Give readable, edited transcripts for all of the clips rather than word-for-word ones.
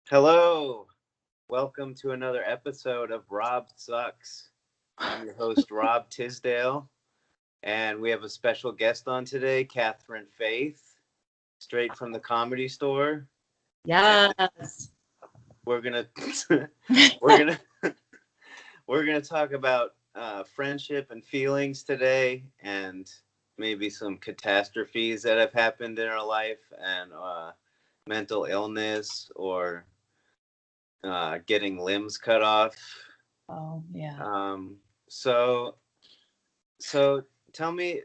Hello. Welcome to another episode of Rob Sucks. I'm your host, Rob Tisdale, and we have a special guest on today, Kathryn Faith, straight from the Comedy Store. And Yes. we're gonna we're gonna we're gonna talk about friendship and feelings today, and maybe some catastrophes that have happened in our life, and mental illness or getting limbs cut off. Oh, yeah. Um, so so tell me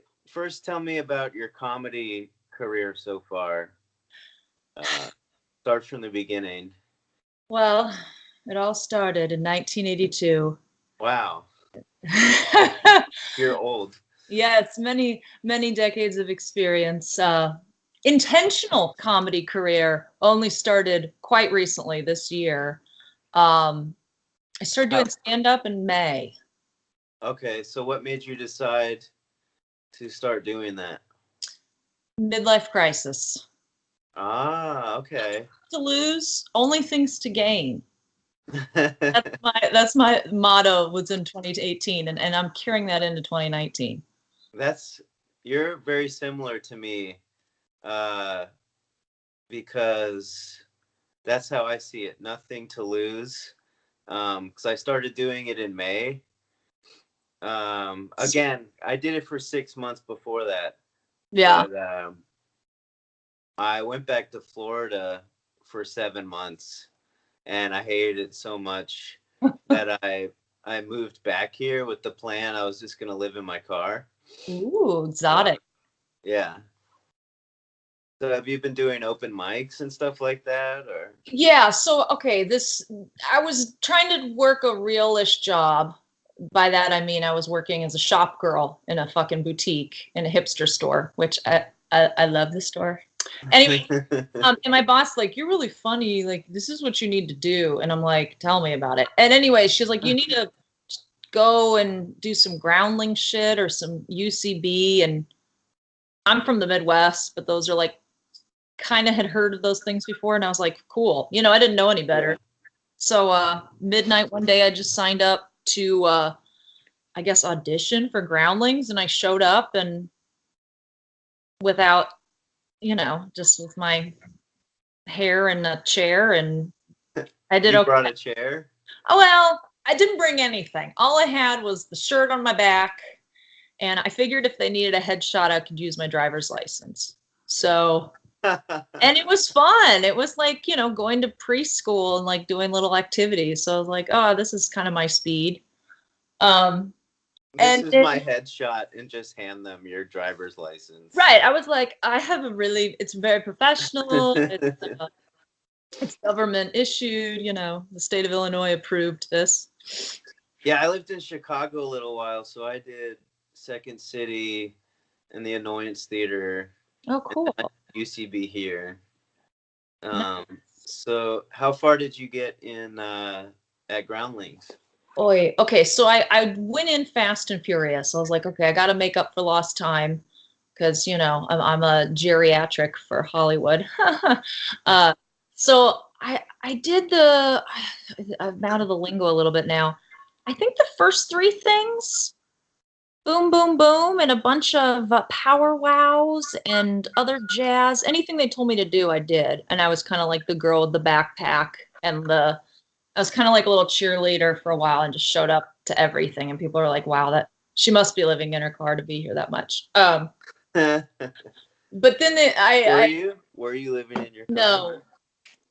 about your comedy career so far. Uh, Start from the beginning. Well, it all started in 1982. Wow, you're old. Yeah, it's many decades of experience. Intentional comedy career only started quite recently this year. I started How, doing stand-up in May. okay, so what made you decide to start doing that? Midlife crisis. Ah, okay. To lose, only things to gain. That's my motto was in 2018, and I'm carrying that into 2019. That's you're very similar to me, uh, because that's how I see it. Nothing to lose. Because I started doing it in May. Again, I did it for 6 months before that, Yeah. but I went back to Florida for 7 months, and I hated it so much that I moved back here with the plan I was just gonna live in my car. Ooh, So exotic. yeah. So have you been doing open mics and stuff like that, or? Yeah, so okay, I was trying to work a realish job. By that I mean I was working as a shop girl in a fucking boutique in a hipster store, which I love the store. Anyway, and my boss like, you're really funny, like this is what you need to do. And I'm like, tell me about it. And anyway, she's like, you need to go and do some groundling shit or some UCB. And I'm from the Midwest, but those are like kind of had heard of those things before, and I was like, cool. I didn't know any Yeah. better. So midnight one day, I just signed up to, I guess, audition for Groundlings, and I showed up and without, just with my hair and a chair, and I did You brought okay. a chair? Oh, well, I didn't bring anything. All I had was the shirt on my back, and I figured if they needed a headshot, I could use my driver's license. So and it was fun. It was like, going to preschool and like doing little activities. So I was like, oh, this is kind of my speed. Um, This and is then, my headshot, and just hand them your driver's license. right, I was like, I have it's very professional. It's government issued, the state of Illinois approved this. Yeah, I lived in Chicago a little while, so I did Second City and the Annoyance Theater, Oh, and cool. then UCB here. No. Um, so how far did you get in at Groundlings? Oy. Okay, so I went in fast and furious. I was like, okay, I got to make up for lost time because I'm a geriatric for Hollywood. uh, so I did I'm out of the lingo a little bit now. I think the first three things, boom, boom, boom, and a bunch of power wows and other jazz. Anything they told me to do, I did, and I was kind of like the girl with the backpack and I was kind of like a little cheerleader for a while and just showed up to everything. And people are like, wow, that she must be living in her car to be here that much. Were But then I you? Were you living in your car? no,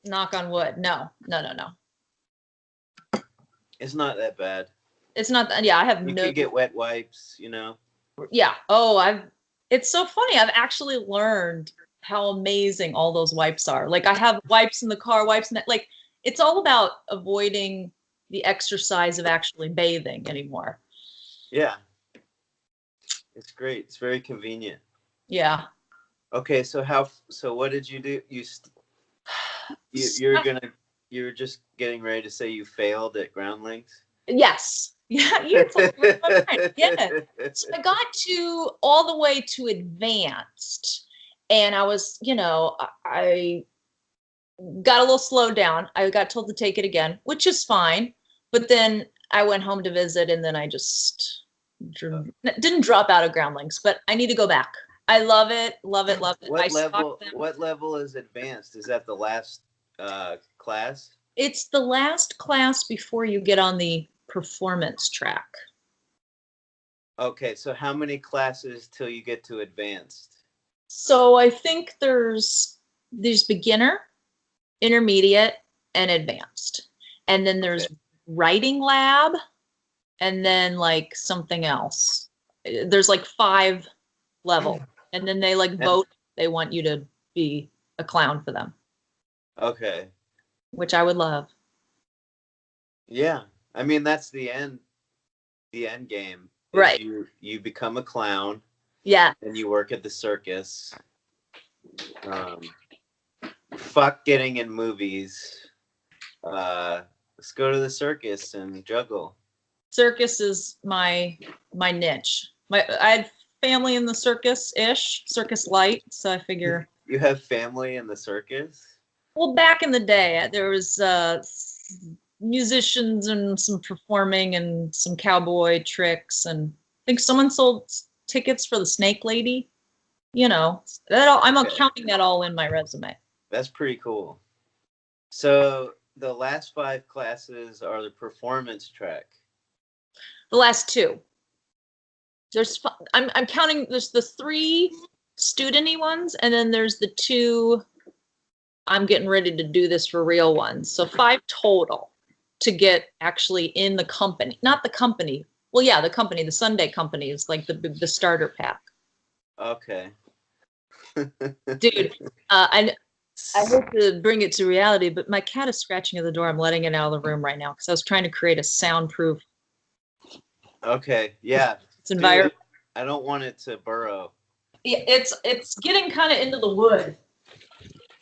knock on wood. No, no, no, no. It's not that bad. It's not that. Yeah, I have You no, could get wet wipes. yeah. Oh, it's so funny. I've actually learned how amazing all those wipes are. Like I have wipes in the car, wipes in that, like it's all about avoiding the exercise of actually bathing anymore. Yeah, it's great. It's very convenient. Yeah. Okay, so what did you do? You were just getting ready to say you failed at Groundlings? Yes. Yeah, you're totally right. Yeah. So I got to all the way to advanced, and I was, got a little slowed down. I got told to take it again, which is fine. But then I went home to visit, and then I just didn't drop out of Groundlings, but I need to go back. I love it, love it, love it. I stalked them. What level is advanced? Is that the last class? It's the last class before you get on the performance track. Okay, so how many classes till you get to advanced? So I think there's beginner, intermediate, and advanced. And then there's writing lab, and then like something else. There's like 5 levels. And then they like vote, they want you to be a clown for them. Okay. Which I would love. Yeah. I mean, that's the end game. Right. You become a clown. Yeah. And you work at the circus. Fuck getting in movies. Let's go to the circus and juggle. Circus is my niche. I had family in the circus light, so I figure. You have family in the circus? Well, back in the day, there was musicians and some performing and some cowboy tricks, and I think someone sold tickets for the Snake Lady. You know, I'm counting that all in my resume. That's pretty cool. So the last 5 classes are the performance track. The last 2. I'm counting. There's the 3 student-y ones, and then there's the 2. I'm getting ready to do this for real ones. So 5 total to get actually in the company. Not the company. Well, yeah, the company. The Sunday company is like the starter pack. Okay. Dude, I hate to bring it to reality, but my cat is scratching at the door. I'm letting it out of the room right now because I was trying to create a soundproof. Okay, yeah. It's environment. I don't want it to burrow. Yeah, it's getting kind of into the wood.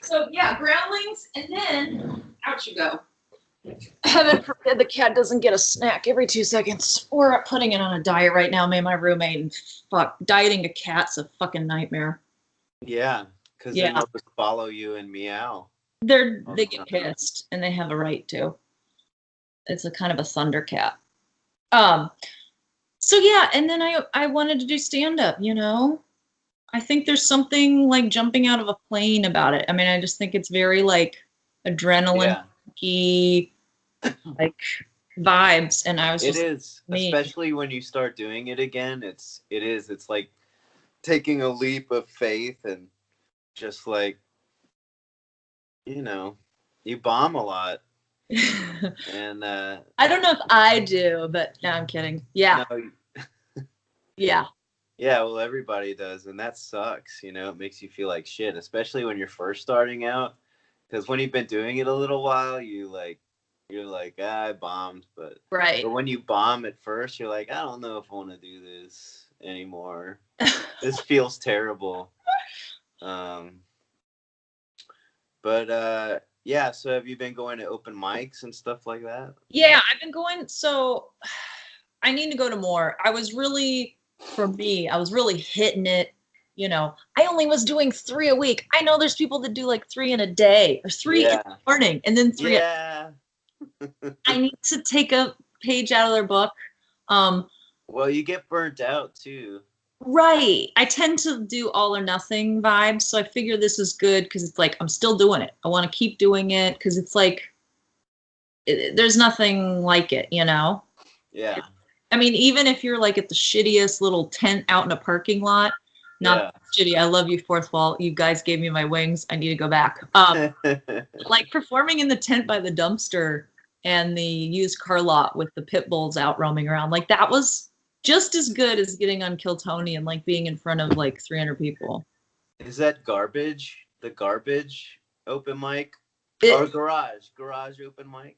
So yeah, Groundlings, and then out you go. Heaven forbid the cat doesn't get a snack every 2 seconds. We're putting it on a diet right now, me and my roommate, and fuck, dieting a cat's a fucking nightmare. Yeah, because then they'll just follow you and meow. They get pissed, and they have a right to. It's a kind of a thunder cat. So yeah, and then I wanted to do stand-up, you know? I think there's something like jumping out of a plane about it. I mean, I just think it's very like adrenaline like vibes, and I was It is, especially when you start doing it again. It's like taking a leap of faith and just like, you know, you bomb a lot. And I don't know if I do, but no, I'm kidding. Yeah. No, yeah. Yeah, well, everybody does, and that sucks. You know, it makes you feel like shit, especially when you're first starting out. Because when you've been doing it a little while, you're like, I bombed, but right. But when you bomb at first, you're like, I don't know if I want to do this anymore. This feels terrible. But yeah. So have you been going to open mics and stuff like that? Yeah, I've been going. So I need to go to more. For me, I was really hitting it. You know, I only was doing 3 a week. I know there's people that do like 3 in a day or 3 in the morning and then 3. Yeah. I need to take a page out of their book. Well, you get burnt out too. Right. I tend to do all or nothing vibes. So I figure this is good because it's like I'm still doing it. I want to keep doing it because it's like there's nothing like it, you know? Yeah. I mean, even if you're like at the shittiest little tent out in a parking lot, not shitty. I love you, Fourth Wall. You guys gave me my wings. I need to go back. Like performing in the tent by the dumpster and the used car lot with the pit bulls out roaming around. Like that was just as good as getting on Kill Tony and like being in front of like 300 people. Is that Garbage? The Garbage open mic? Or Garage open mic?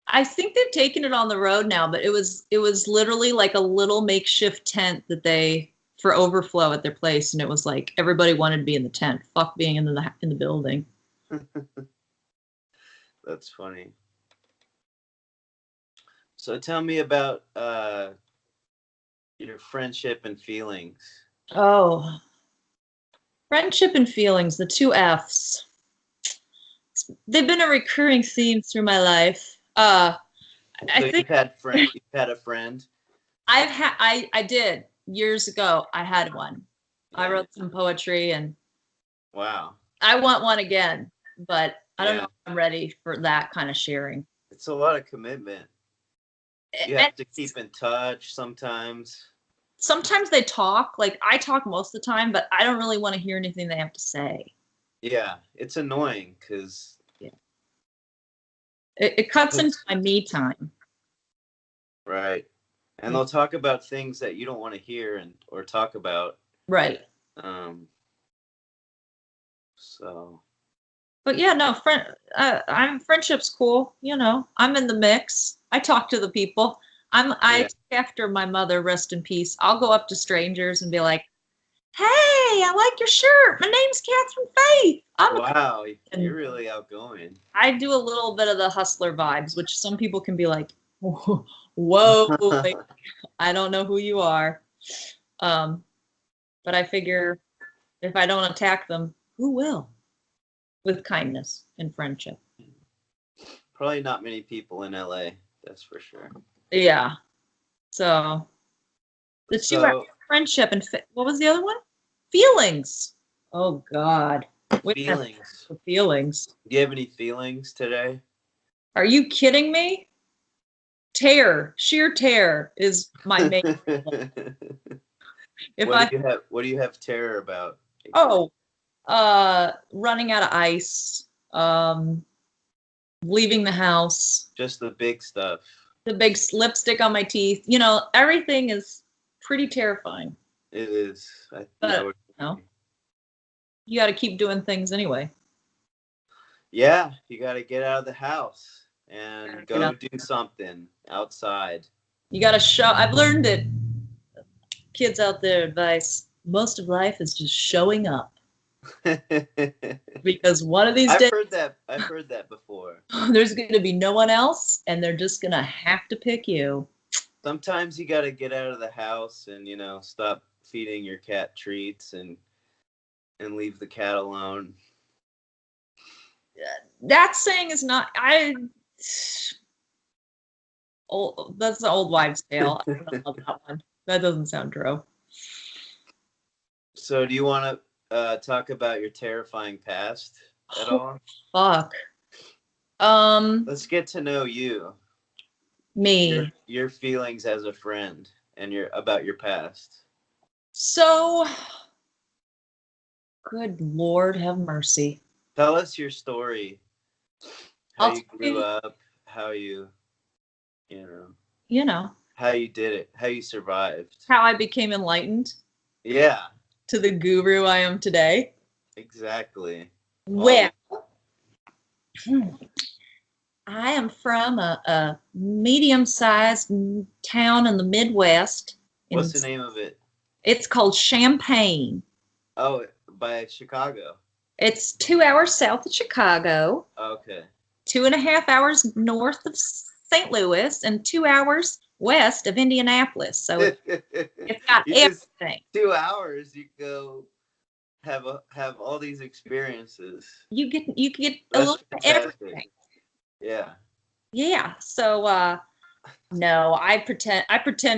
I think they've taken it on the road now, but it was literally like a little makeshift tent that they for overflow at their place, and it was like everybody wanted to be in the tent. Fuck being in the building. That's funny. So tell me about your friendship and feelings. Oh, Friendship and feelings, the two F's. They've been a recurring theme through my life. I So think you've had a friend. I did years ago. I had one. I Yeah. wrote some poetry and Wow. I want one again, but I don't know Yeah. if I'm ready for that kind of sharing. It's a lot of commitment. You And have to keep in touch sometimes. sometimes they talk, like I talk most of the time, but I don't really want to hear anything they have to say. Yeah, it's annoying because Yeah. It cuts into my me time. right, and Yeah. they'll talk about things that you don't want to hear and or talk about. Right. Um, so But yeah, no, I'm friendship's cool. You know, I'm in the mix. I talk to the people. I yeah. take after my mother, rest in peace. I'll go up to strangers and be like, "Hey, I like your shirt. My name's Kathryn Faith. I'm a," Wow, you're and really outgoing. I do a little bit of the hustler vibes, which some people can be like, "Whoa, like, I don't know who you are." Um, but I figure if I don't attack them, who will? With kindness and friendship. Probably not many people in LA, that's for sure. Yeah. So the two are So friendship and what was the other one? Feelings. Oh God. We have feelings. feelings. Do you have any feelings today? Are you kidding me? Terror, sheer terror is my main. If I What do you have terror about? oh, running out of ice, leaving the house, Just the big stuff. the big lipstick on my teeth. You know, everything is pretty terrifying. It is. I know But what you you know, mean. you got to keep doing things anyway. Yeah, you got to get out of the house and You know, go do something outside. you got to show. I've learned it. Kids out there, advice: most of life is just showing up. Because one of these days I've heard that before. there's going to be no one else and they're just going to have to pick you. Sometimes you got to get out of the house and, stop feeding your cat treats and leave the cat alone. That saying is not that's the old wives' tale. I don't know that one. That doesn't sound true. So, do you want to talk about your terrifying past at Oh, all? fuck. Let's get to know you, Me. your feelings as a friend, and your about your past. So, good Lord, have mercy. Tell us your story, how I'll you tell grew you, up, how you know, you know, how you did it, how you survived. how I became enlightened Yeah, to the guru I am today. exactly. All Well, I am from a medium-sized town in the Midwest. what's In the name of it? It's called Champaign. Oh, by Chicago. It's 2 hours south of Chicago, Okay. 2.5 hours north of St. Louis, and 2 hours west of Indianapolis. So it's got You just everything. 2 hours. You go have all these experiences. You get a little That's bit of fantastic. everything. Yeah. Yeah. So no, I pretend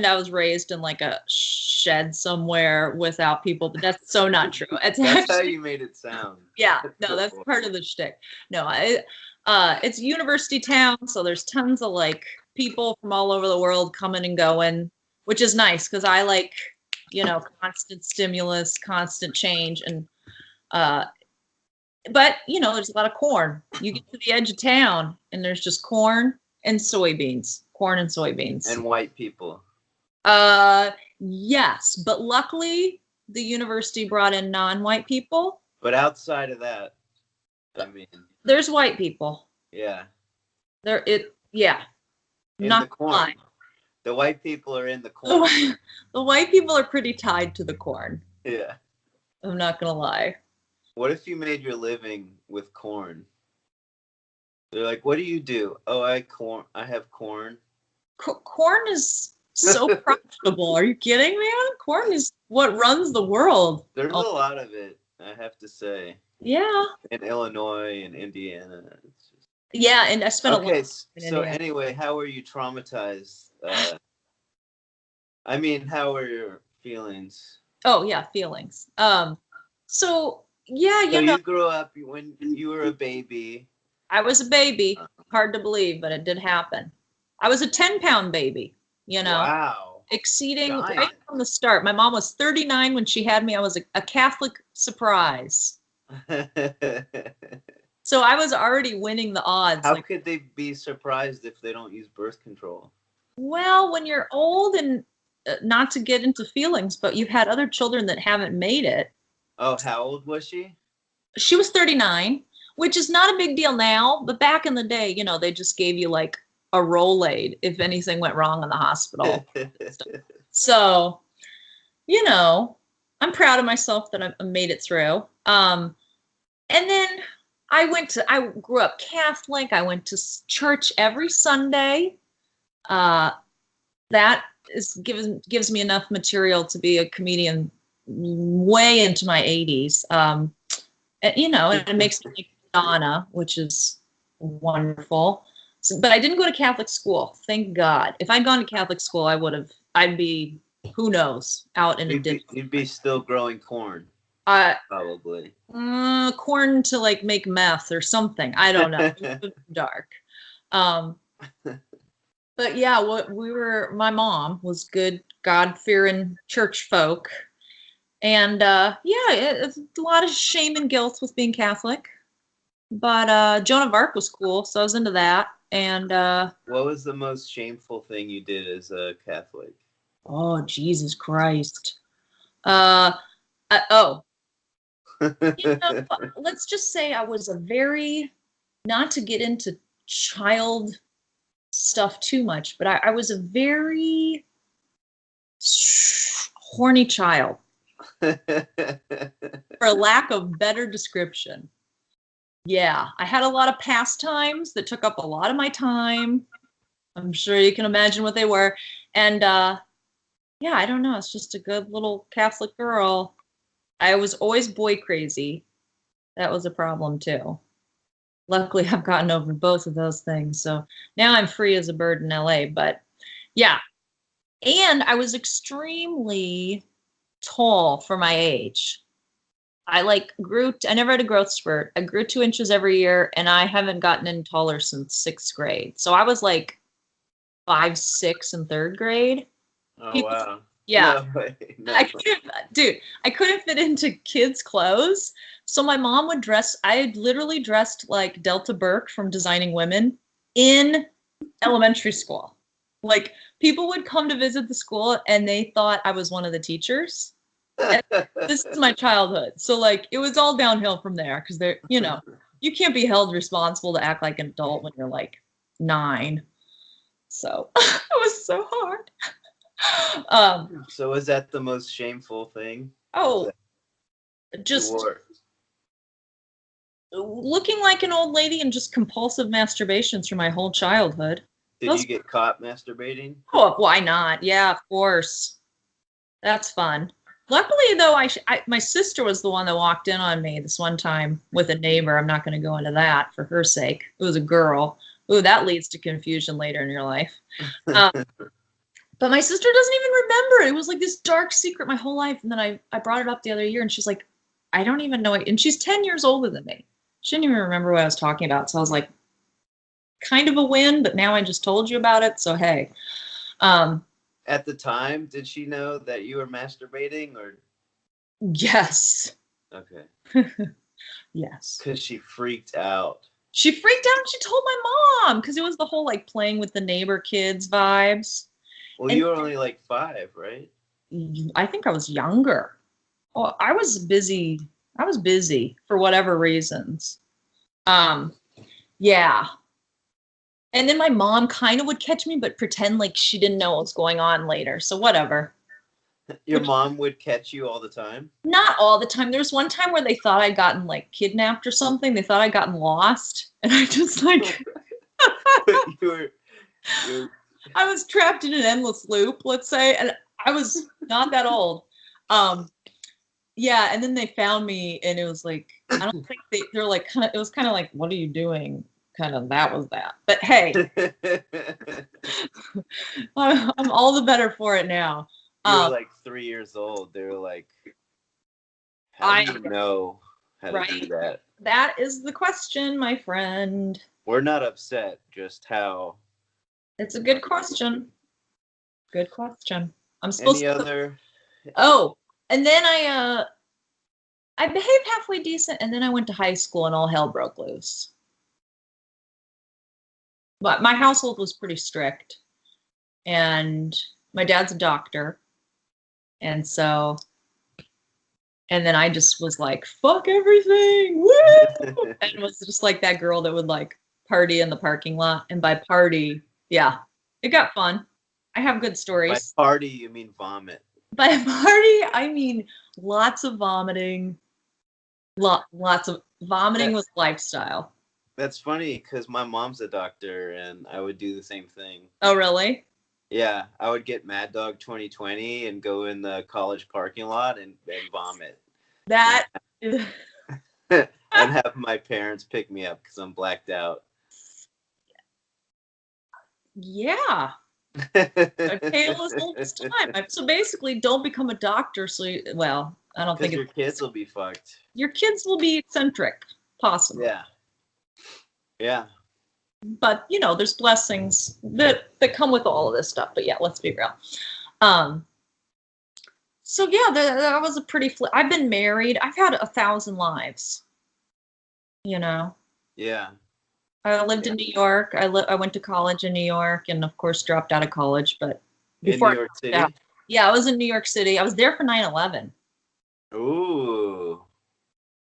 I was raised in like a shed somewhere without people, but that's so not true. It's That's how actually you made it sound. yeah, no, that's part of the shtick. No, it's a university town, so there's tons of like people from all over the world coming and going, which is nice because I like, constant stimulus, constant change, and uh, but there's a lot of corn. You get to the edge of town, and there's just corn and soybeans. And white people. Yes, but luckily the university brought in non-white people. But outside of that, I mean, There's white people. yeah. Yeah, In the not gonna corn. lie. The white people are in the The, corn. the white people are pretty tied to the corn. Yeah. I'm not gonna lie. What if you made your living with corn? They're like, what do you do? Oh, I have corn. Corn is so profitable. Are you kidding, man? Corn is what runs the world. There's a Oh, lot of it. I have to say. Yeah. In Illinois and Indiana. It's just... Yeah, and I spent a lot Okay, in so Indiana. anyway, how were you traumatized? I mean, how were your feelings? Oh yeah, feelings. So yeah, So you know, you grew up when you were a baby. I was a baby. Hard to believe, but it did happen. I was a 10-pound baby, you know, Wow, exceeding right giant. from the start. My mom was 39 when she had me. I was a Catholic surprise. So I was already winning the odds. How Like, could they be surprised if they don't use birth control? well, when you're old and not to get into feelings, but you've had other children that haven't made it. Oh, how old was she? She was 39, which is not a big deal now, but back in the day, you know, they just gave you like a Rolade if anything went wrong in the hospital. So, you know, I'm proud of myself that I made it through. And then I grew up Catholic. I went to church every Sunday. Uh, that gives me enough material to be a comedian way into my 80s. You know, and it makes me like Donna, which is wonderful. So, but I didn't go to Catholic school, thank God. If I'd gone to Catholic school, I'd be, who knows, out in a ditch. You'd be still growing corn, Uh, probably. Corn to like make meth or something. I don't know. It was dark. Um, but yeah, my mom was good, God-fearing church folk. And yeah, it's a lot of shame and guilt with being Catholic. But Joan of Arc was cool, so I was into that. And What was the most shameful thing you did as a Catholic? oh Jesus Christ. Uh, oh, you know, let's just say I was a very, not to get into child stuff too much, but I was a very horny child, for lack of better description. Yeah, I had a lot of pastimes that took up a lot of my time. I'm sure you can imagine what they were. And yeah, I don't know. It's just a good little Catholic girl. I was always boy crazy. That was a problem too. Luckily, I've gotten over both of those things. So now I'm free as a bird in LA. But yeah, and I was extremely tall for my age. I never had a growth spurt. I grew 2 inches every year, and I haven't gotten any taller since sixth grade. So I was like 5'6" in third grade. Oh People, wow. yeah, No way. No. I couldn't fit into kids' clothes. So my mom would dress, I had literally dressed like Delta Burke from Designing Women in elementary school. Like people would come to visit the school and they thought I was one of the teachers. And this is my childhood. So like it was all downhill from there because they're, you know, you can't be held responsible to act like an adult when you're like 9. So it was so hard. So was that the most shameful thing? Oh, You just wore? looking like an old lady and just compulsive masturbation through my whole childhood. Did Those, you get caught masturbating? oh, why not? Yeah, of course. That's fun. Luckily, though, my sister was the one that walked in on me this one time with a neighbor. I'm not going to go into that for her sake. It was a girl. Ooh, that leads to confusion later in your life. Um, but my sister doesn't even remember. It was like this dark secret my whole life. And then I brought it up the other year, and she's like, I don't even know it. And she's 10 years older than me. She didn't even remember what I was talking about. So I was like, kind of a win, but now I just told you about it. So, hey. At the time, did she know that you were masturbating or? Yes. Okay. Yes. Because she freaked out. She freaked out and she told my mom because it was the whole like playing with the neighbor kids vibes. Well, And you were only like 5, right? I think I was younger. Oh, I was busy. I was busy for whatever reasons. Um, yeah. And then my mom kind of would catch me, but pretend like she didn't know what was going on later. So whatever. Your mom would catch you all the time? Not all the time. There was one time where they thought I'd gotten like kidnapped or something. They thought I'd gotten lost. And I just like you were I was trapped in an endless loop, let's say, and I was not that old. Um Yeah, and then they found me, and it was like, I don't think they're like kind of. It was kind of like, what are you doing? Kind of that was that. But hey, I'm all the better for it now. You were Um, like 3 years old. They were like, how do I you know how to do right. that? That is the question, my friend. We're not upset, just how. It's a good question. Good question. I'm supposed Any to. other? Oh, and then I behaved halfway decent, and then I went to high school, and all hell broke loose. But my household was pretty strict, and my dad's a doctor, and so, and then I just was like, fuck everything, woo! And was just like that girl that would like party in the parking lot. And by party, yeah, it got fun. I have good By stories. party, you mean vomit. By party, I mean lots of vomiting. Lots of vomiting That was lifestyle. that's funny because my mom's a doctor, and I would do the same thing. Oh, really? Yeah, I would get Mad Dog 2020 and go in the college parking lot and vomit, and That is, and have my parents pick me up because I'm blacked out. yeah. A tale as old as time. So basically, don't become a doctor. Well, I don't think Because your it's kids will be fucked. your kids will be eccentric, possibly. Yeah, yeah. But there's blessings that come with all of this stuff. But yeah, let's be real. Um, so yeah, that was a pretty. I've been married. I've had 1,000 lives. You know, Yeah. I lived in New York. I went to college in New York, and of course dropped out of college. But In New before, York yeah, City? yeah, I was in New York City. I was there for 9/11. Ooh,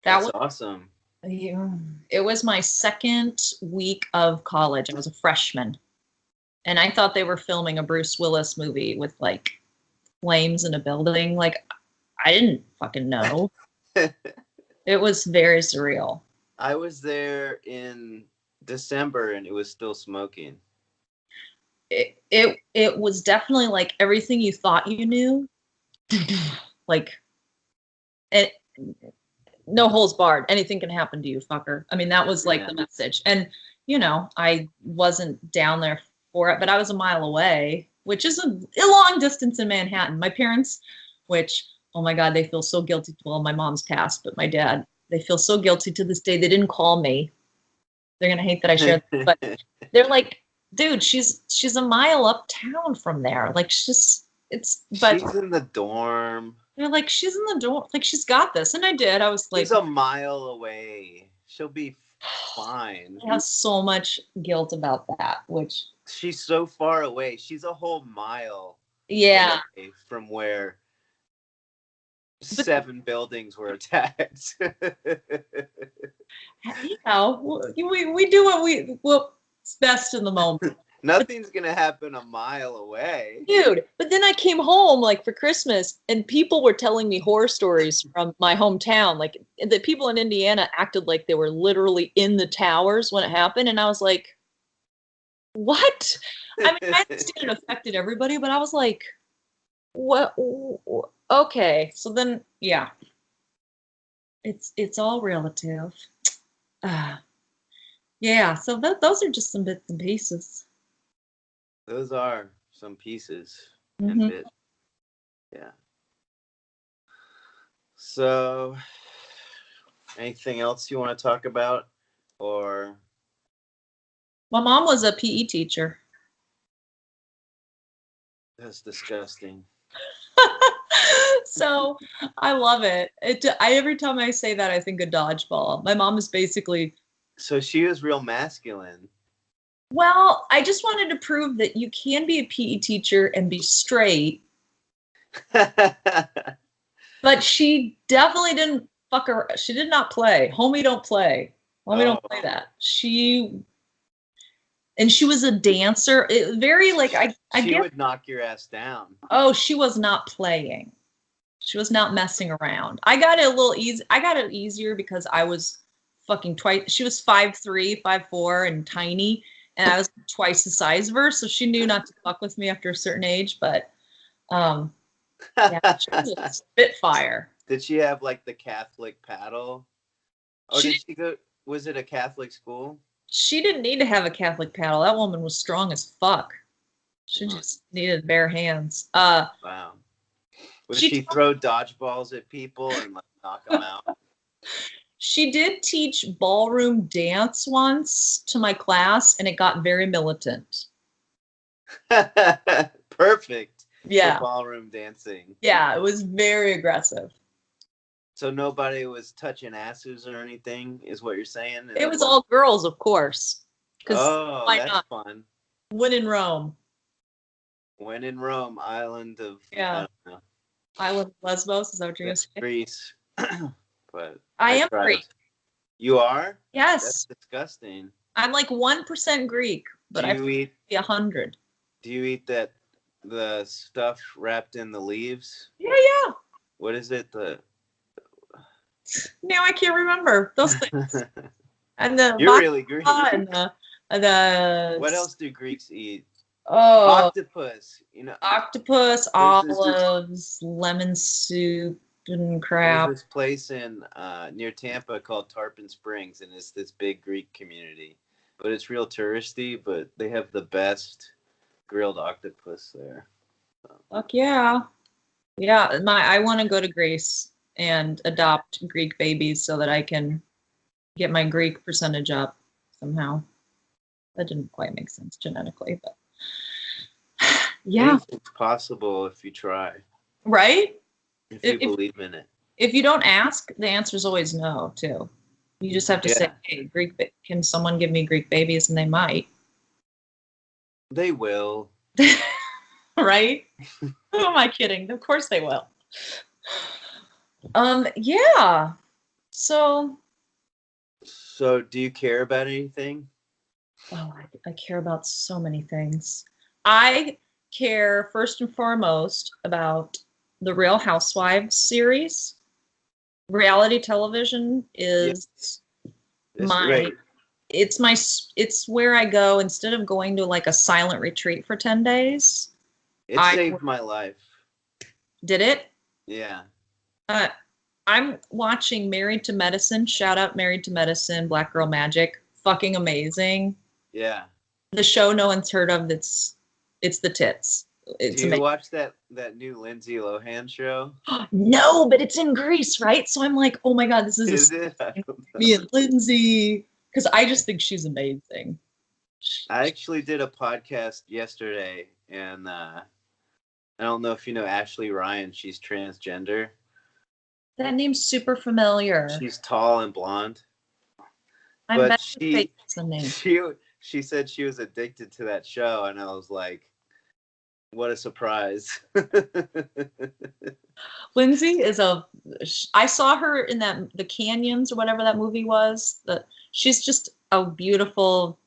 That that's was awesome. yeah, it was my second week of college. I was a freshman, and I thought they were filming a Bruce Willis movie with like flames in a building. Like I didn't fucking know. It was very surreal. I was there in December and it was still smoking. It was definitely like everything you thought you knew. Like it, no holes barred. Anything can happen to you, fucker. I mean, that was like Yeah. the message. And I wasn't down there for it, but I was a mile away, which is a long distance in Manhattan. My parents, which, oh my God, they feel so guilty. Well, my mom's passed, but my dad, they feel so guilty to this day. They didn't call me. They're gonna hate that I shared, but they're like, dude, she's a mile uptown from there. Like but She's in the dorm. they're like, she's in the door, like she's got this. And I did. I was She's like, a mile away. She'll be fine. I have so much guilt about that, which She's so far away. She's a whole mile yeah. away from where But 7 buildings were attacked. we do what's best in the moment. But Nothing's gonna happen a mile away. dude, but then I came home like for Christmas and people were telling me horror stories from my hometown. Like the people in Indiana acted like they were literally in the towers when it happened. And I was like, what? I mean, I understand it affected everybody, but I was like, what? Okay. So then, yeah, it's all relative. Yeah. So those are just some bits and pieces. Those are some pieces and Hmm. bits. Yeah. So, anything else you want to talk about? Or My mom was a PE teacher. that's disgusting. So I love it. Every time I say that, I think of dodgeball. My mom is basically, So she was real masculine. well, I just wanted to prove that you can be a PE teacher and be straight, but she definitely didn't fuck her. She did not play. Homie don't play. Homie don't play Oh, that. And she was a dancer. Very like I she guess. would knock your ass down. Oh, she was not playing. She was not messing around. I got it a little easy. I got it easier because I was fucking twice. She was 5'3", 5'4", and tiny, and I was twice the size of her. So she knew not to fuck with me after a certain age. But yeah, she was a spitfire. Did she have like the Catholic paddle? Oh, She did she go? Was it a Catholic school? she didn't need to have a Catholic paddle. That woman was strong as fuck. She Huh. just needed bare hands. Wow. Would She she throw dodgeballs at people and like knock them out? she did teach ballroom dance once to my class, and it got very militant. Perfect for Yeah, ballroom dancing. yeah, it was very aggressive. So nobody was touching asses or anything, is what you're saying? It was all girls, of course, because Oh, why that's not? fun. When in Rome. When in Rome, island of I Yeah, don't know, Island of Lesbos. Is that what you're gonna that's say? Greece. But I I am tried. Greek. You are? That's Yes, disgusting. I'm like 1% Greek, Do but I you feel eat? be 100. Do you eat that the stuff wrapped in the leaves? Yeah, yeah. What is it? The Now I can't remember those things. And the You're really Greek. vodka and the What else do Greeks eat? oh, Octopus. You know, octopus, there's this olives, lemon soup, and there's crap. this place in near Tampa called Tarpon Springs, and it's this big Greek community. But it's real touristy. But they have the best grilled octopus there. So, Fuck yeah. Yeah, I want to go to Greece and adopt Greek babies so that I can get my Greek percentage up somehow. That didn't quite make sense genetically, but yeah, anything's possible if you try, right? if If, you if believe in it. if you don't ask, the answer is always no, too. You just have to say, Yeah, "Hey, can someone give me Greek babies?" And they might, they will. right? Who am I kidding? Of course they will. Yeah. So, So, do you care about anything? oh, I care about so many things. I care first and foremost about the Real Housewives series. Reality television Yeah, is it's my great. it's where I go instead of going to like a silent retreat for 10 days. It I saved my life. did it. Yeah. Uh, I'm watching Married to Medicine. Shout out Married to Medicine, Black Girl Magic. Fucking amazing. Yeah. The show no one's heard of. It's the tits. Do It's you amazing. watch that new Lindsay Lohan show? No, but it's in Greece, right? So I'm like, oh my god, this is Is it? I a don't me know. and Lindsay because I just think she's amazing. I actually did a podcast yesterday, and I don't know if you know Ashley Ryan. She's transgender. That name's super familiar. She's tall and blonde, I'm but better with face the name. she said she was addicted to that show, and I was like, what a surprise. Lindsay is I saw her in that the Canyons or whatever that movie was. She's just a beautiful.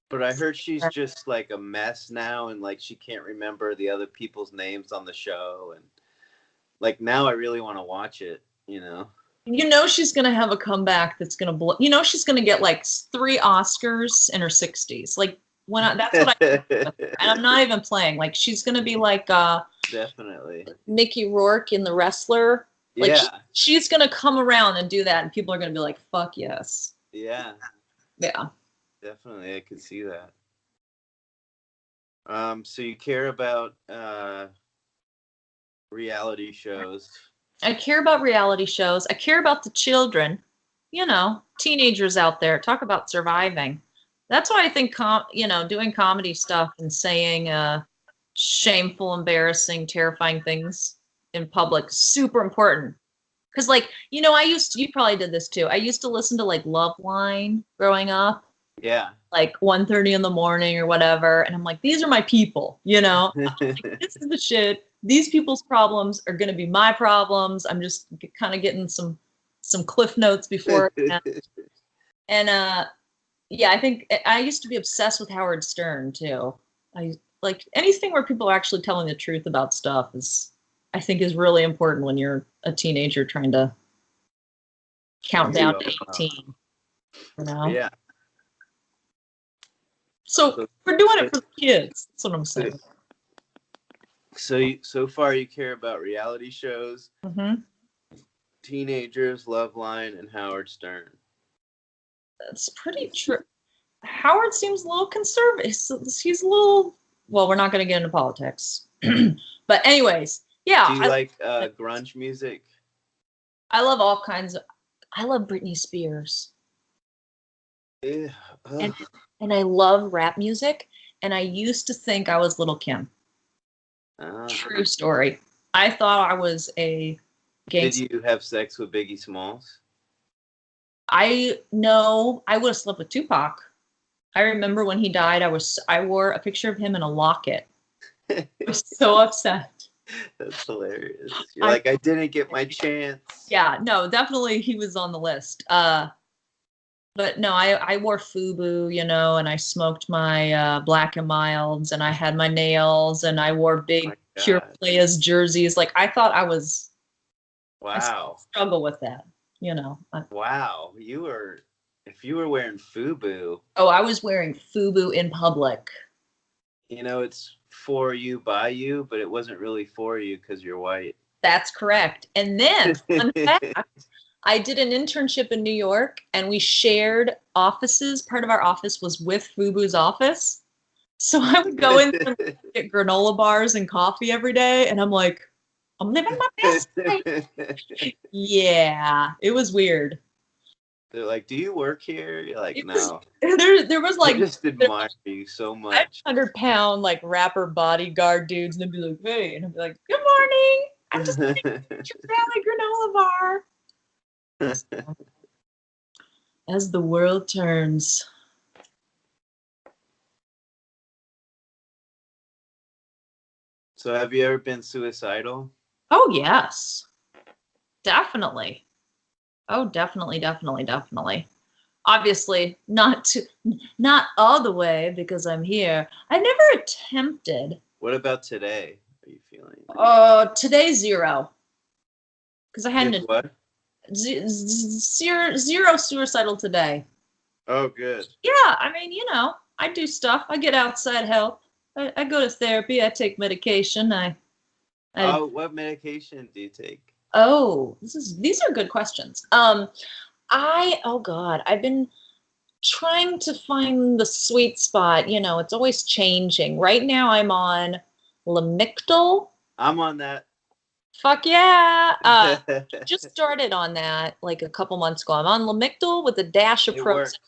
But I heard she's just like a mess now, and like she can't remember the other people's names on the show, and like now I really want to watch it, you know. You know she's gonna have a comeback that's gonna blow. You know she's gonna get like 3 Oscars in her 60s. Like that's what I. And I'm not even playing. Like she's gonna be like Definitely. Mickey Rourke in The Wrestler. Like Yeah. she's gonna come around and do that, and people are gonna be like, "Fuck yes." Yeah. Yeah. Definitely, I could see that. So you care about reality shows? I care about reality shows. I care about the children, teenagers out there. Talk about surviving. That's why I think, doing comedy stuff and saying shameful, embarrassing, terrifying things in public super important. Because, like, you probably did this too. I used to listen to like Loveline growing up, Yeah. like 1:30 in the morning or whatever. And I'm like, these are my people, this is the shit. These people's problems are going to be my problems. I'm just kind of getting some cliff notes before. And yeah, I think I used to be obsessed with Howard Stern too. I like anything where people are actually telling the truth about stuff I think is really important when you're a teenager trying to count down to 18, Yeah. So we're doing it for the kids. That's what I'm saying. So far you care about reality shows. Mm-hmm. Teenagers, Loveline, and Howard Stern. That's pretty true. Howard seems a little conservative. He's a little. Well, we're not going to get into politics. But anyways, yeah. Do you like grunge music? I love all kinds of. I love Britney Spears. Yeah. And I love rap music. And I used to think I was Little Kim. True story. I thought I was a gangster. Did you have sex with Biggie Smalls? I know I would have slept with Tupac. I remember when he died, I wore a picture of him in a locket. I was so upset. That's hilarious. You're like, I didn't get my chance. Yeah, no, definitely he was on the list. But no, I wore FUBU, you know, and I smoked my Black and Milds, and I had my nails, and I wore big Pure Players jerseys. Like, I thought I was. Wow. I struggle with that, you know. Wow, if you were wearing FUBU. Oh, I was wearing FUBU in public. You know, it's for you, by you, but it wasn't really for you because you're white. That's correct. And then, fun fact, I did an internship in New York, and we shared offices. Part of our office was with FUBU's office. So I would go in and get granola bars and coffee every day, and I'm like, I'm living my best life. Yeah, it was weird. They're like, do you work here? You're like, no. There was like, I just admire you so much. 500-pound like rapper bodyguard dudes, and they'd be like, hey, and I'd be like, good morning. I'm just getting your Valley granola bar. As the world turns. So have you ever been suicidal? Oh, yes. Definitely. Oh, definitely. Obviously, not all the way because I'm here. I never attempted. What about today? Are you feeling? Today, 0. Because I hadn't. What? Zero suicidal today. Oh, good. Yeah, I mean, you know, I do stuff. I get outside help. I go to therapy. I take medication. What medication do you take? Oh, these are good questions. I've been trying to find the sweet spot. You know, it's always changing. Right now, I'm on Lamictal. I'm on that. Fuck yeah! Just started on that like a couple months ago. I'm on Lamictal with a dash of Prozac. Works.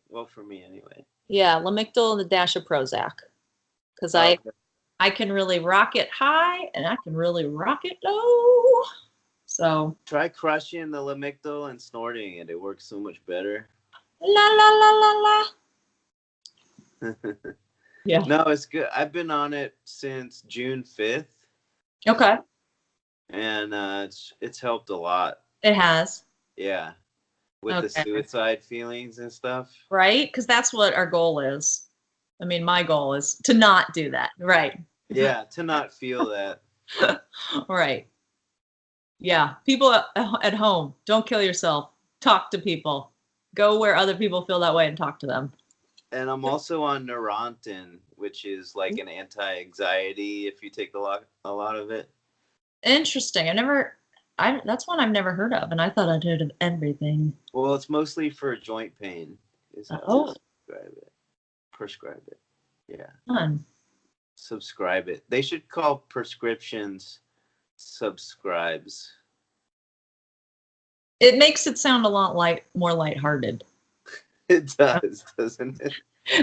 Well, for me anyway. Yeah, Lamictal and a dash of Prozac, because I can really rock it high and I can really rock it low. So try crushing the Lamictal and snorting it. It works so much better. La la la la la. Yeah. No, it's good. I've been on it since June 5th. Okay. And it's helped a lot. It has. Yeah. With the suicide feelings and stuff. Right? Because that's what our goal is. I mean, my goal is to not do that. Right. Yeah, to not feel that. Right. Yeah. People at home, don't kill yourself. Talk to people. Go where other people feel that way and talk to them. And I'm also on Neurontin, which is like an anti-anxiety if you take a lot of it. Interesting. That's one I've never heard of, and I thought I'd heard of everything. Well, it's mostly for joint pain. Prescribe it. Yeah. Fun. Subscribe it. They should call prescriptions subscribes. It makes it sound a lot more lighthearted. It does, doesn't it?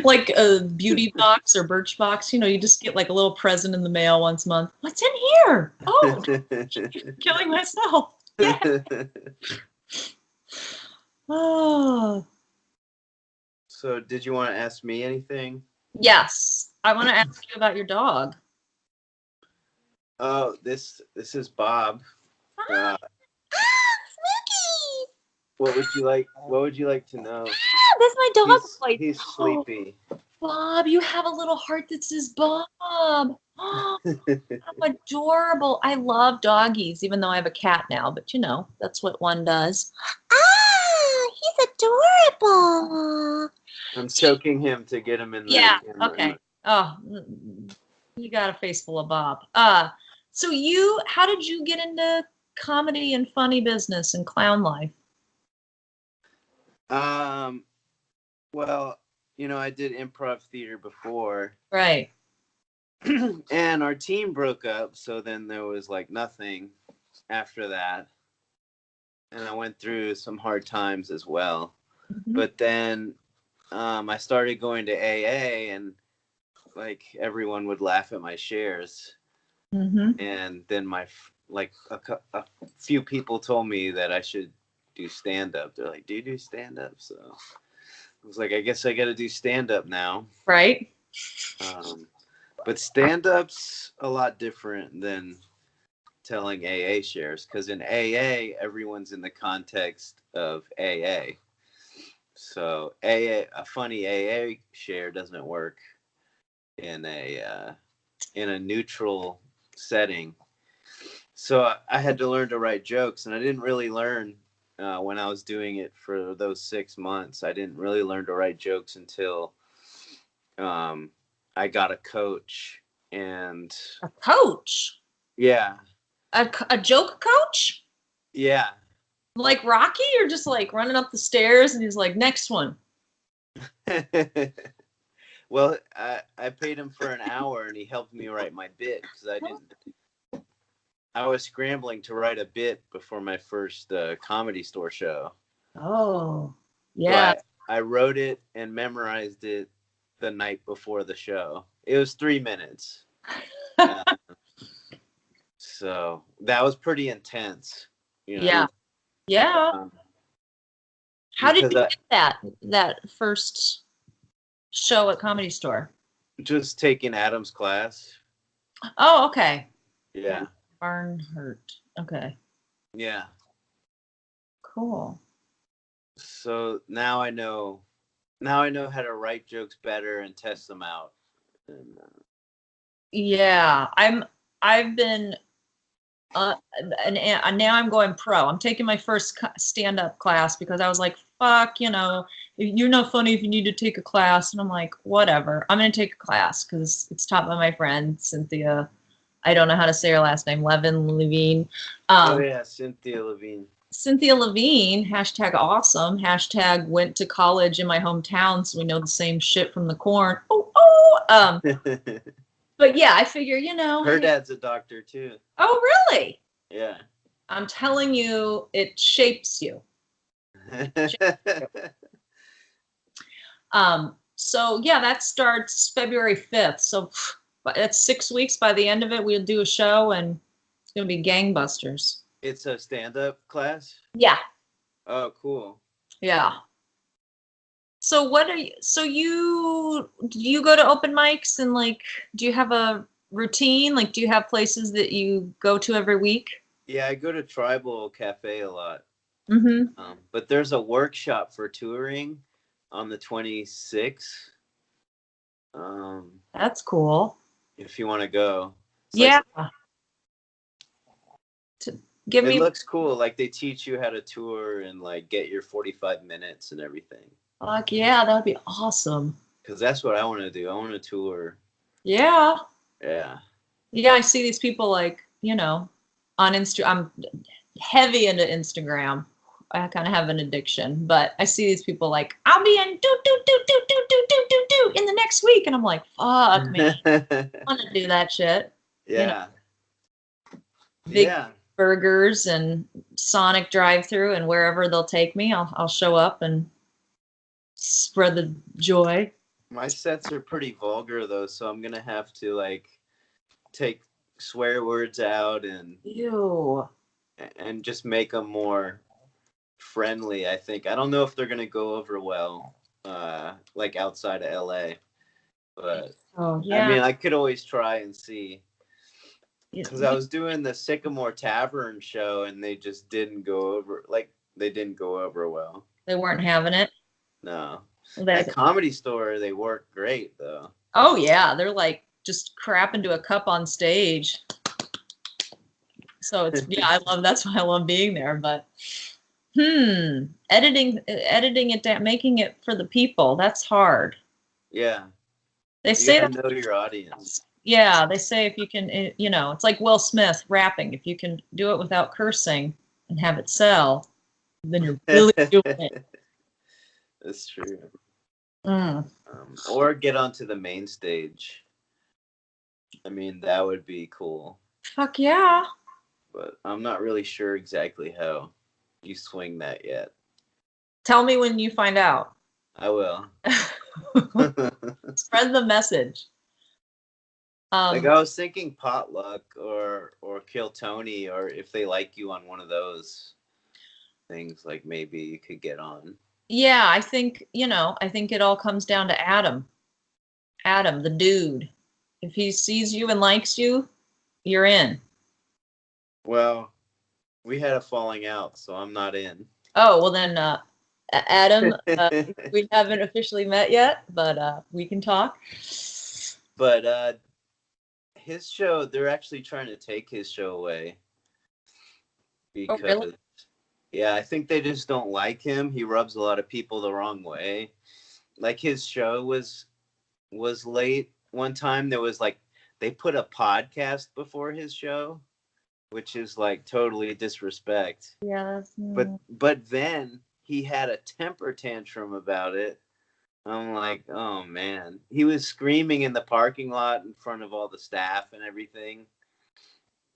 Like a beauty box or Birchbox, you know, you just get like a little present in the mail once a month. What's in here? Oh, killing myself. Yeah. Oh. So, did you want to ask me anything? Yes, I want to ask you about your dog. Oh, this is Bob. Smokey. What would you like to know? That's my dog. He's sleepy. Bob, you have a little heart that says Bob. Oh, how adorable. I love doggies, even though I have a cat now, but you know, that's what one does. Ah, he's adorable. I'm choking him to get him in the camera. Okay. Oh, you got a face full of Bob. So how did you get into comedy and funny business and clown life? Well, I did improv theater before. Right. And our team broke up, so then there was like nothing after that. And I went through some hard times as well. Mm-hmm. But then I started going to AA, and like everyone would laugh at my shares. Mm-hmm. And then a few people told me that I should do stand up. They're like, "Do you do stand up?" So I was like, "I guess I got to do stand up now." Right. But stand up's a lot different than telling AA shares, because in AA everyone's in the context of AA. So a funny AA share doesn't work in a neutral setting. So I had to learn to write jokes, and I didn't really learn when I was doing it for those 6 months. I didn't really learn to write jokes until I got a coach. And A coach? yeah, A joke coach? yeah. Like Rocky, or just like running up the stairs and he's like, next one? Well, I paid him for an hour, and he helped me write my bit, because I was scrambling to write a bit before my first Comedy Store show. Oh, So yeah. I wrote it and memorized it the night before the show. It was 3 minutes. So that was pretty intense, Yeah. Yeah. How did because you get that first show at Comedy Store? just taking Adam's class. Oh, okay. Yeah. Barnhart. Okay. Yeah. Cool. So now I know how to write jokes better and test them out. And, Yeah, I've been and now I'm going pro. I'm taking my first stand-up class because I was like, fuck, you're not funny if you need to take a class. And I'm like, whatever, I'm gonna take a class because it's taught by my friend Cynthia. I don't know how to say her last name. Levine. oh yeah, Cynthia Levine. Cynthia Levine, hashtag awesome, hashtag went to college in my hometown, so we know the same shit from the corn. But yeah, I figure, her dad's a doctor too. Oh, really? Yeah. I'm telling you, it shapes you. So yeah, that starts February 5th. So that's 6 weeks. By the end of it, we'll do a show, and it's gonna be gangbusters. It's a stand-up class? Yeah. Oh, cool. Yeah. So do you go to open mics, and like, do you have a routine? Like, do you have places that you go to every week? Yeah, I go to Tribal Cafe a lot. Mm-hmm. But there's a workshop for touring on the 26th. That's cool. If you want to go. Yeah. Give It me. looks cool. Like, they teach you how to tour and like get your 45 minutes and everything. Fuck yeah, that would be awesome. Because that's what I want to do. I want to tour. Yeah. Yeah. Yeah, I see these people like, on Insta. I'm heavy into Instagram. I kind of have an addiction, but I see these people like, I'll be in in the next week, and I'm like, fuck man, I want to do that shit. Yeah. Big burgers and Sonic drive-through, and wherever they'll take me, I'll show up and spread the joy. My sets are pretty vulgar though, so I'm gonna have to like take swear words out and just make them more friendly. I think I don't know if they're gonna go over well, like outside of LA, but I mean, I could always try and see. Because I was doing the Sycamore Tavern show, and they just didn't go over. Like, they didn't go over well. They weren't having it. No. At Comedy Store, they work great though. Oh yeah, they're like just crap into a cup on stage. So it's that's why I love being there. But editing it down, making it for the people, that's hard. Yeah. They say that know your audience. Yeah, they say if you can, it's like Will Smith rapping. If you can do it without cursing and have it sell, then you're really doing it. That's true. Mm. Or get onto the main stage. I mean, that would be cool. Fuck yeah. But I'm not really sure exactly how you swing that yet. Tell me when you find out. I will. Spread the message. Like I was thinking potluck or kill Tony, or if they like you on one of those things, like maybe you could get on. Yeah, I think it all comes down to Adam. Adam, the dude. If he sees you and likes you, you're in. Well, we had a falling out, so I'm not in. Oh, well then, Adam, we haven't officially met yet, but we can talk. But his show, they're actually trying to take his show away Oh, because, really? yeah, I think they just don't like him. He rubs a lot of people the wrong way. Like his show was late one time. There was like they put a podcast before his show, which is like totally disrespect. Yeah. But then he had a temper tantrum about it. I'm like, oh man. He was screaming in the parking lot in front of all the staff and everything.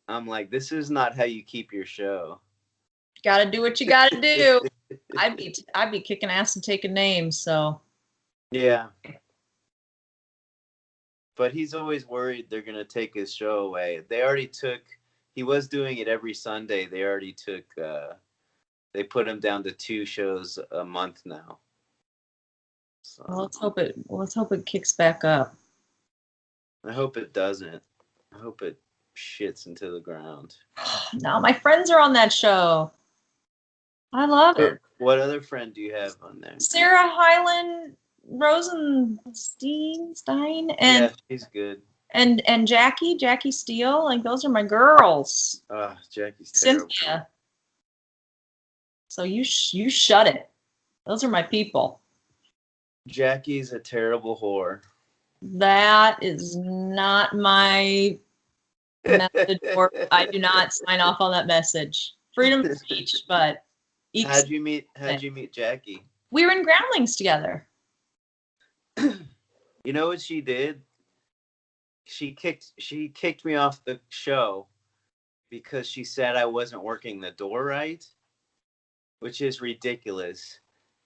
I'm like, this is not how you keep your show. Gotta do what you gotta do. I'd be kicking ass and taking names, so. Yeah. But he's always worried they're gonna take his show away. He was doing it every Sunday. They already took they put him down to 2 shows a month now. So Well, let's hope it kicks back up. I hope it doesn't. I hope it shits into the ground. No, my friends are on that show. I love it. What other friend do you have on there? Sarah Hyland Rosenstein, and yeah, she's good. And Jackie Steele, like those are my girls. Jackie's terrible. Cynthia. So you shut it. Those are my people. Jackie's a terrible whore. That is not my message, or I do not sign off on that message. Freedom of speech, but how'd you meet Jackie? We were in Groundlings together. You know what she did? She kicked me off the show because she said I wasn't working the door right, which is ridiculous.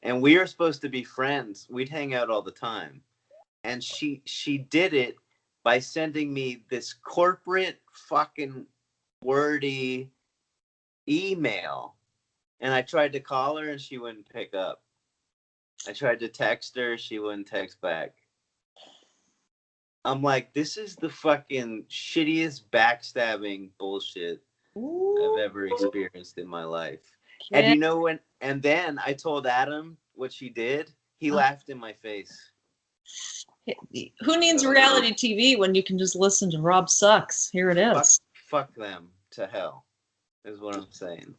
And we were supposed to be friends. We'd hang out all the time. And she did it by sending me this corporate fucking wordy email. And I tried to call her and she wouldn't pick up. I tried to text her, she wouldn't text back. I'm like, this is the fucking shittiest backstabbing bullshit I've ever experienced in my life. Yeah. And you know when? And then I told Adam what she did. He laughed in my face. Who needs reality TV when you can just listen to Rob Sucks? Here it is. Fuck them to hell, is what I'm saying.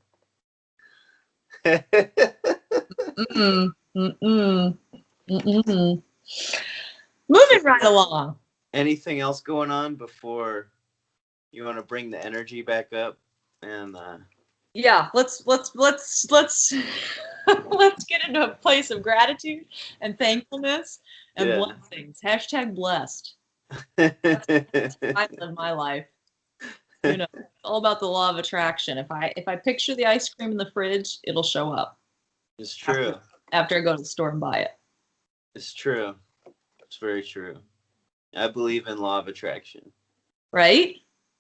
Moving right along. Anything else going on before you want to bring the energy back up? And yeah, let's let's get into a place of gratitude and thankfulness and blessings. # blessed. That's I live my life. You know, it's all about the law of attraction. If I picture the ice cream in the fridge, it'll show up. It's true. After I go to the store and buy it. It's true. It's very true. I believe in law of attraction. Right?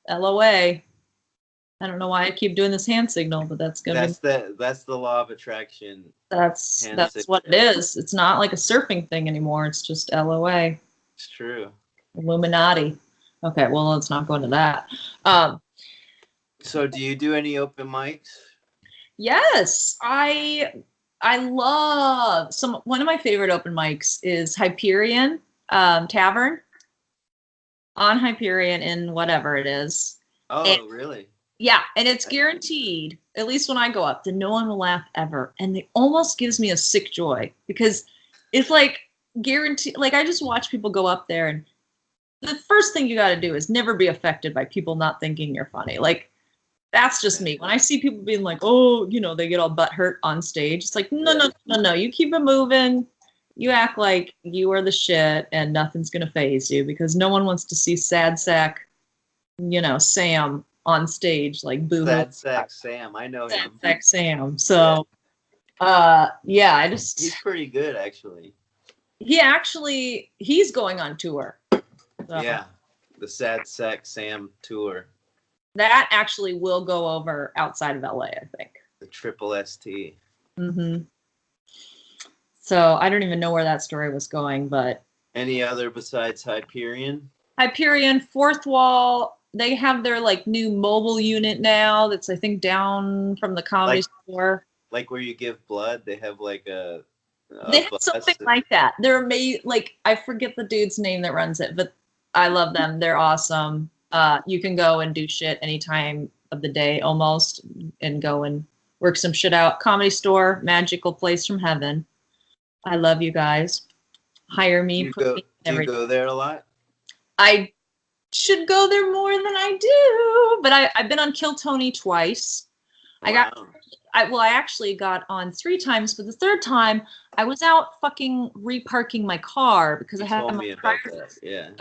LOA. I don't know why I keep doing this hand signal, but that's gonna that's the law of attraction. That's what it is. It's not like a surfing thing anymore. It's just LOA. It's true. Illuminati. Okay, well, let's not go into that. So do you do any open mics? Yes, I love one of my favorite open mics is Hyperion Tavern on Hyperion in whatever it is. Oh, really? Yeah, and it's guaranteed, at least when I go up, that no one will laugh ever. And it almost gives me a sick joy because it's like guaranteed. Like I just watch people go up there and the first thing you got to do is never be affected by people not thinking you're funny. Like, that's just me. When I see people being like, oh, they get all butthurt on stage, it's like, no, no, no, no. You keep it moving. You act like you are the shit and nothing's going to faze you, because no one wants to see sad sack, Sam on stage, like boo-hoo. Sad sack Sam. I know Sad him. sack Sam. So, yeah, He's pretty good, actually. he's going on tour. So. Yeah, the Sad Sack Sam tour. That actually will go over outside of LA, I think. The triple ST. Mm-hmm. So I don't even know where that story was going, but. Any other besides Hyperion? Hyperion, Fourth Wall, they have their like new mobile unit now that's, I think, down from the Comedy Store. Like where you give blood, they have like they have something like that. They're like, I forget the dude's name that runs it, but I love them. They're awesome. You can go and do shit any time of the day almost, and go and work some shit out. Comedy Store, magical place from heaven. I love you guys. Hire me. Do you go there a lot? I should go there more than I do, but I've been on Kill Tony twice. Wow. I actually got on 3 times, but the third time I was out fucking reparking my car because I had my tires. Yeah.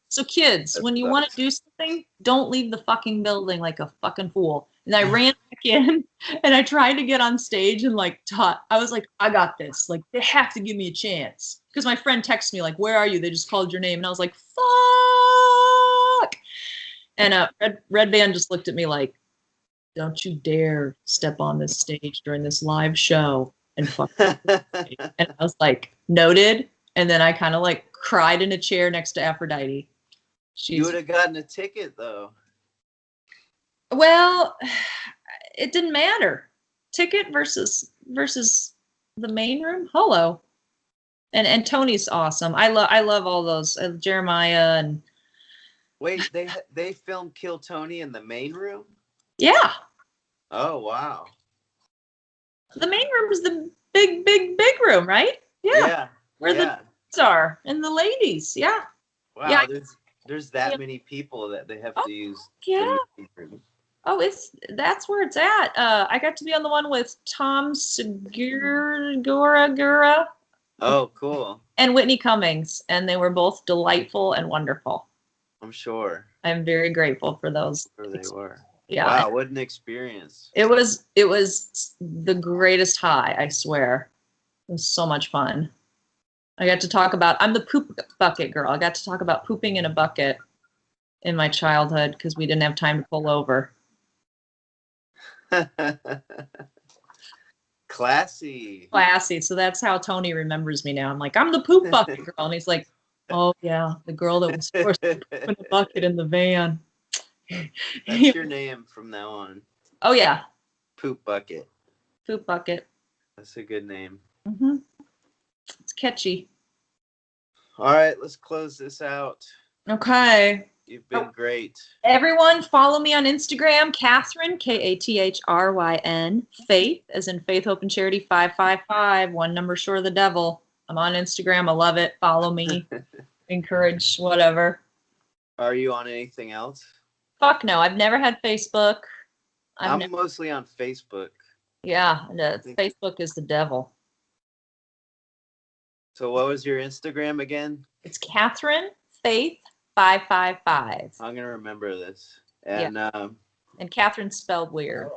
So kids, when you want to do something, don't leave the fucking building like a fucking fool. And I ran back in and I tried to get on stage and I was like, I got this. Like, they have to give me a chance. Because my friend texted me like, where are you? They just called your name. And I was like, fuck. And Red Band just looked at me like, don't you dare step on this stage during this live show and fuck. And I was like, noted. And then I kind of like cried in a chair next to Aphrodite. You would have gotten a ticket though. Well, it didn't matter. Ticket versus the main room. Hello. And Tony's awesome. I love all those Jeremiah and. Wait, they filmed Kill Tony in the main room? Yeah. Oh wow. The main room is the big room, right? Yeah. Yeah. Where the dudes are and the ladies. Yeah. Wow. Yeah. There's that many people that they have to use. Yeah. Oh, that's where it's at. I got to be on the one with Tom Segura. Oh, cool. And Whitney Cummings, and they were both delightful and wonderful. I'm sure. I'm very grateful for those. I'm sure they were. Yeah. Wow, what an experience. It was the greatest high, I swear. It was so much fun. I got to talk about, I'm the poop bucket girl. I got to talk about pooping in a bucket in my childhood because we didn't have time to pull over. Classy. So that's how Tony remembers me now. I'm like, I'm the poop bucket girl. And he's like, oh, yeah, the girl that was forced to poop in a bucket in the van. That's your name from now on. Oh, yeah. Poop bucket. Poop bucket. That's a good name. Mm-hmm. It's catchy. All right, let's close this out. Okay. You've been great. Everyone, follow me on Instagram, Kathryn, Kathryn, Faith, as in Faith, Hope, and Charity 555, one number short of the devil. I'm on Instagram. I love it. Follow me. Encourage whatever. Are you on anything else? Fuck no. I've never had Facebook. I'm mostly on Facebook. Yeah, Facebook is the devil. So what was your Instagram again? It's Kathryn, Faith, 555. I'm gonna remember this. And and Kathryn spelled weird.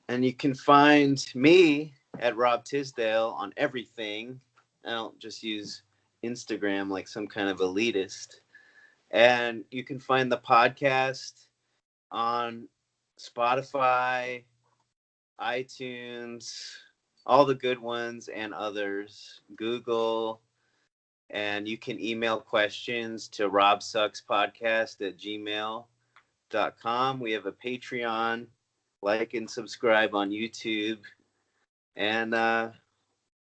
And you can find me at Rob Tisdale on everything. I don't just use Instagram like some kind of elitist. And you can find the podcast on Spotify, iTunes, all the good ones and others, Google. And you can email questions to robsuckspodcast@gmail.com. We have a Patreon. Like and subscribe on YouTube. And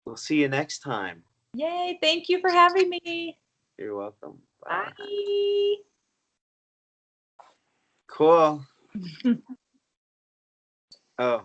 we'll see you next time. Yay. Thank you for having me. You're welcome. Bye. Cool. Oh.